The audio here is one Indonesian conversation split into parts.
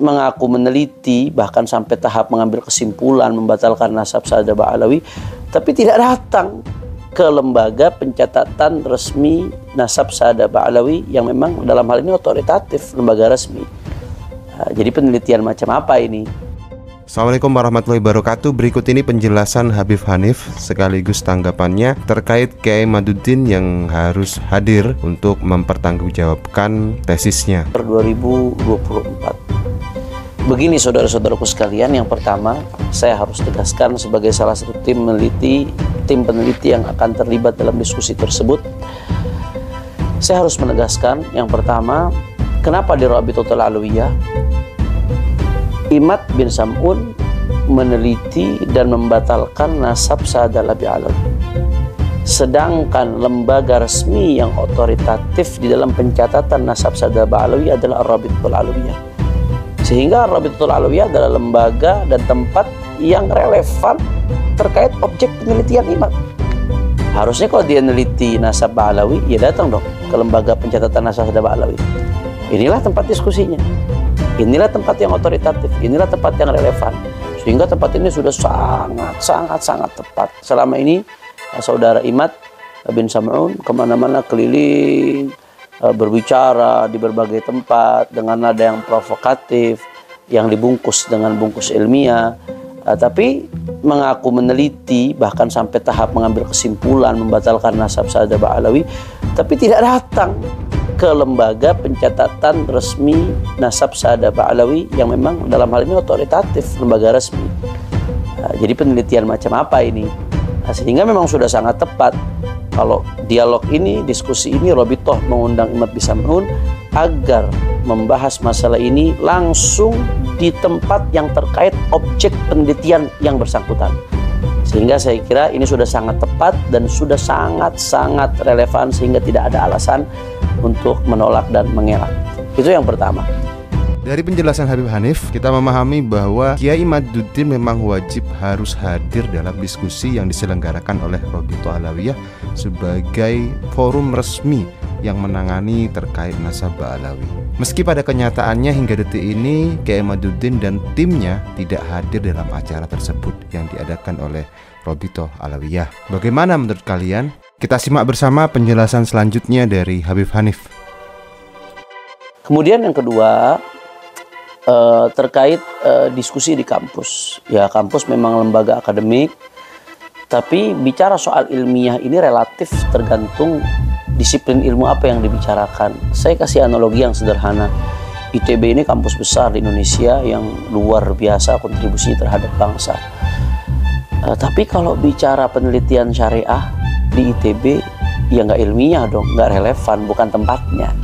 mengaku meneliti, bahkan sampai tahap mengambil kesimpulan membatalkan nasab Saada Ba'alawi, tapi tidak datang ke lembaga pencatatan resmi nasab Saada Ba'alawi yang memang dalam hal ini otoritatif, lembaga resmi. Jadi penelitian macam apa ini? Assalamualaikum warahmatullahi wabarakatuh. Berikut ini penjelasan Habib Hanif sekaligus tanggapannya terkait Kiai Imaduddin yang harus hadir untuk mempertanggungjawabkan tesisnya 2024. Begini saudara-saudaraku sekalian, yang pertama saya harus tegaskan sebagai salah satu tim peneliti yang akan terlibat dalam diskusi tersebut. Saya harus menegaskan yang pertama, kenapa di Rabitatul Alawiyah Imad bin Sam'un meneliti dan membatalkan nasab Saada Ba'alawi, sedangkan lembaga resmi yang otoritatif di dalam pencatatan nasab Saada Ba'alawi adalah Rabitatul Alawiyah. Sehingga Rabitatul Alawiyah adalah lembaga dan tempat yang relevan terkait objek penelitian Imad. Harusnya kalau dia meneliti nasab Ba'alawi, ya datang dong ke lembaga pencatatan nasab Saada Ba'alawi. Inilah tempat diskusinya. Inilah tempat yang otoritatif, inilah tempat yang relevan. Sehingga tempat ini sudah sangat tepat. Selama ini saudara Imad bin Sam'un kemana-mana keliling, berbicara di berbagai tempat dengan nada yang provokatif, yang dibungkus dengan bungkus ilmiah, tapi mengaku meneliti, bahkan sampai tahap mengambil kesimpulan membatalkan nasab Saada Ba'alawi, tapi tidak datang ke lembaga pencatatan resmi nasab Saada Ba'alawi yang memang dalam hal ini otoritatif, lembaga resmi. Jadi penelitian macam apa ini? Sehingga memang sudah sangat tepat kalau dialog ini, diskusi ini, Rabitoh mengundang Imad bin Sam'un agar membahas masalah ini langsung di tempat yang terkait objek penelitian yang bersangkutan. Sehingga saya kira ini sudah sangat tepat dan sudah sangat relevan, sehingga tidak ada alasan untuk menolak dan mengelak. Itu yang pertama. Dari penjelasan Habib Hanif, kita memahami bahwa Kiai Imaduddin memang wajib harus hadir dalam diskusi yang diselenggarakan oleh Rabitatul Alawiyah sebagai forum resmi yang menangani terkait nasab Ba'alawi. Meski pada kenyataannya hingga detik ini Kiai Imaduddin dan timnya tidak hadir dalam acara tersebut yang diadakan oleh Rabitatul Alawiyah. Bagaimana menurut kalian? Kita simak bersama penjelasan selanjutnya dari Habib Hanif. Kemudian yang kedua, terkait diskusi di kampus. Ya, kampus memang lembaga akademik, tapi bicara soal ilmiah ini relatif tergantung disiplin ilmu apa yang dibicarakan. Saya kasih analogi yang sederhana. ITB ini kampus besar di Indonesia yang luar biasa kontribusinya terhadap bangsa. Tapi kalau bicara penelitian syariah di ITB, ya nggak ilmiah dong, nggak relevan, bukan tempatnya.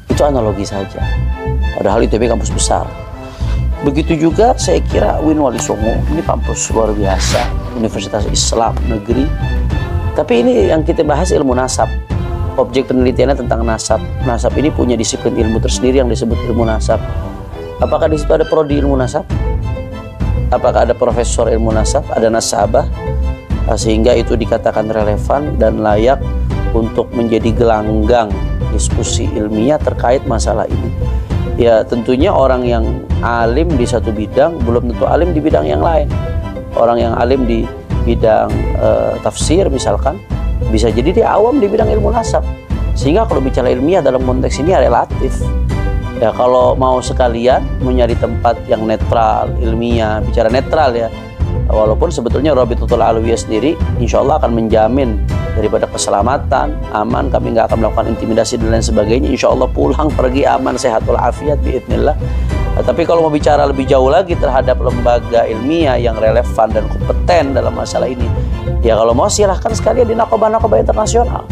Itu analogi saja. Padahal ITB kampus besar. Begitu juga saya kira UIN Wali Songo, ini kampus luar biasa, Universitas Islam Negeri. Tapi ini yang kita bahas ilmu nasab. Objek penelitiannya tentang nasab. Nasab ini punya disiplin ilmu tersendiri yang disebut ilmu nasab. Apakah di situ ada prodi ilmu nasab? Apakah ada profesor ilmu nasab? Ada nasabah? Sehingga itu dikatakan relevan dan layak untuk menjadi gelanggang diskusi ilmiah terkait masalah ini. Ya tentunya orang yang alim di satu bidang belum tentu alim di bidang yang lain. Orang yang alim di bidang tafsir misalkan, bisa jadi dia awam di bidang ilmu nasab. Sehingga kalau bicara ilmiah dalam konteks ini ya relatif. Ya kalau mau sekalian mencari tempat yang netral, ilmiah, bicara netral ya. Walaupun sebetulnya Rabitatul Alawiyah sendiri insya Allah akan menjamin daripada keselamatan, aman, kami nggak akan melakukan intimidasi dan lain sebagainya. Insya Allah pulang pergi aman, sehat walafiat biidznillah. Tapi kalau mau bicara lebih jauh lagi terhadap lembaga ilmiah yang relevan dan kompeten dalam masalah ini, ya kalau mau silahkan sekalian di nakobah-nakobah internasional.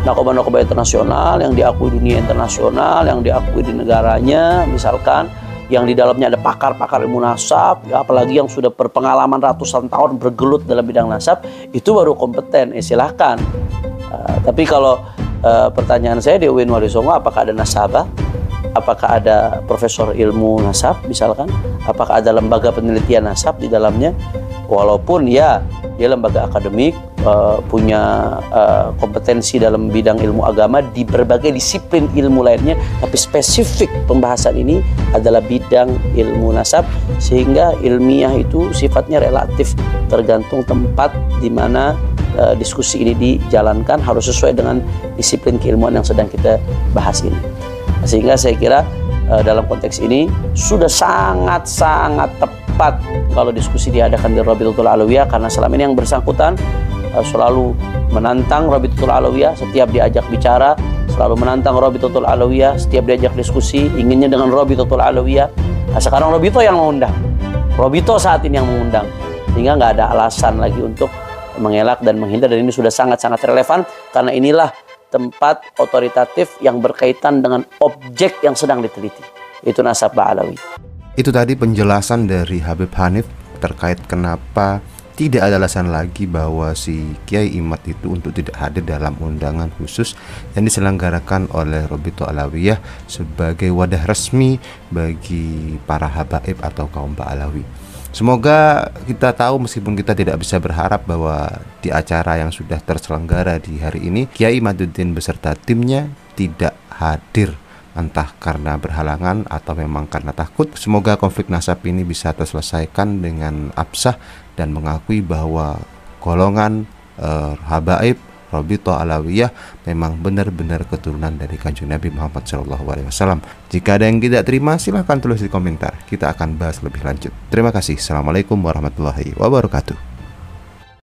Nakobah-nakobah internasional yang diakui dunia internasional, yang diakui di negaranya misalkan, yang di dalamnya ada pakar-pakar ilmu nasab, ya, apalagi yang sudah berpengalaman ratusan tahun bergelut dalam bidang nasab, itu baru kompeten, silahkan. Tapi kalau pertanyaan saya di UIN Wali Songo, apakah ada nasabah? Apakah ada profesor ilmu nasab misalkan? Apakah ada lembaga penelitian nasab di dalamnya? Walaupun ya dia lembaga akademik, punya kompetensi dalam bidang ilmu agama di berbagai disiplin ilmu lainnya, tapi spesifik pembahasan ini adalah bidang ilmu nasab, sehingga ilmiah itu sifatnya relatif tergantung tempat di mana diskusi ini dijalankan, harus sesuai dengan disiplin keilmuan yang sedang kita bahas ini. Sehingga saya kira dalam konteks ini sudah sangat-sangat tepat kalau diskusi diadakan di Rabitatul Alawiyah, karena selama ini yang bersangkutan selalu menantang Rabitatul Alawiyah setiap diajak bicara, selalu menantang Rabitatul Alawiyah setiap diajak diskusi, inginnya dengan Rabitatul Alawiyah. Nah, sekarang Rabito yang mengundang, Rabito saat ini yang mengundang, sehingga nggak ada alasan lagi untuk mengelak dan menghindar, dan ini sudah sangat-sangat relevan karena inilah tempat otoritatif yang berkaitan dengan objek yang sedang diteliti, itu nasab Ba'alawi. Itu tadi penjelasan dari Habib Hanif terkait kenapa tidak ada alasan lagi bahwa si Kiai Imad itu untuk tidak hadir dalam undangan khusus yang diselenggarakan oleh Rabitatul Alawiyah sebagai wadah resmi bagi para habaib atau kaum Ba'alawi. Semoga kita tahu, meskipun kita tidak bisa berharap bahwa di acara yang sudah terselenggara di hari ini Kiai Imaduddin beserta timnya tidak hadir, entah karena berhalangan atau memang karena takut. Semoga konflik nasab ini bisa terselesaikan dengan absah dan mengakui bahwa golongan habaib Rabitatul Alawiyah memang benar-benar keturunan dari Kanjeng Nabi Muhammad SAW. Jika ada yang tidak terima, silahkan tulis di komentar. Kita akan bahas lebih lanjut. Terima kasih. Assalamualaikum warahmatullahi wabarakatuh.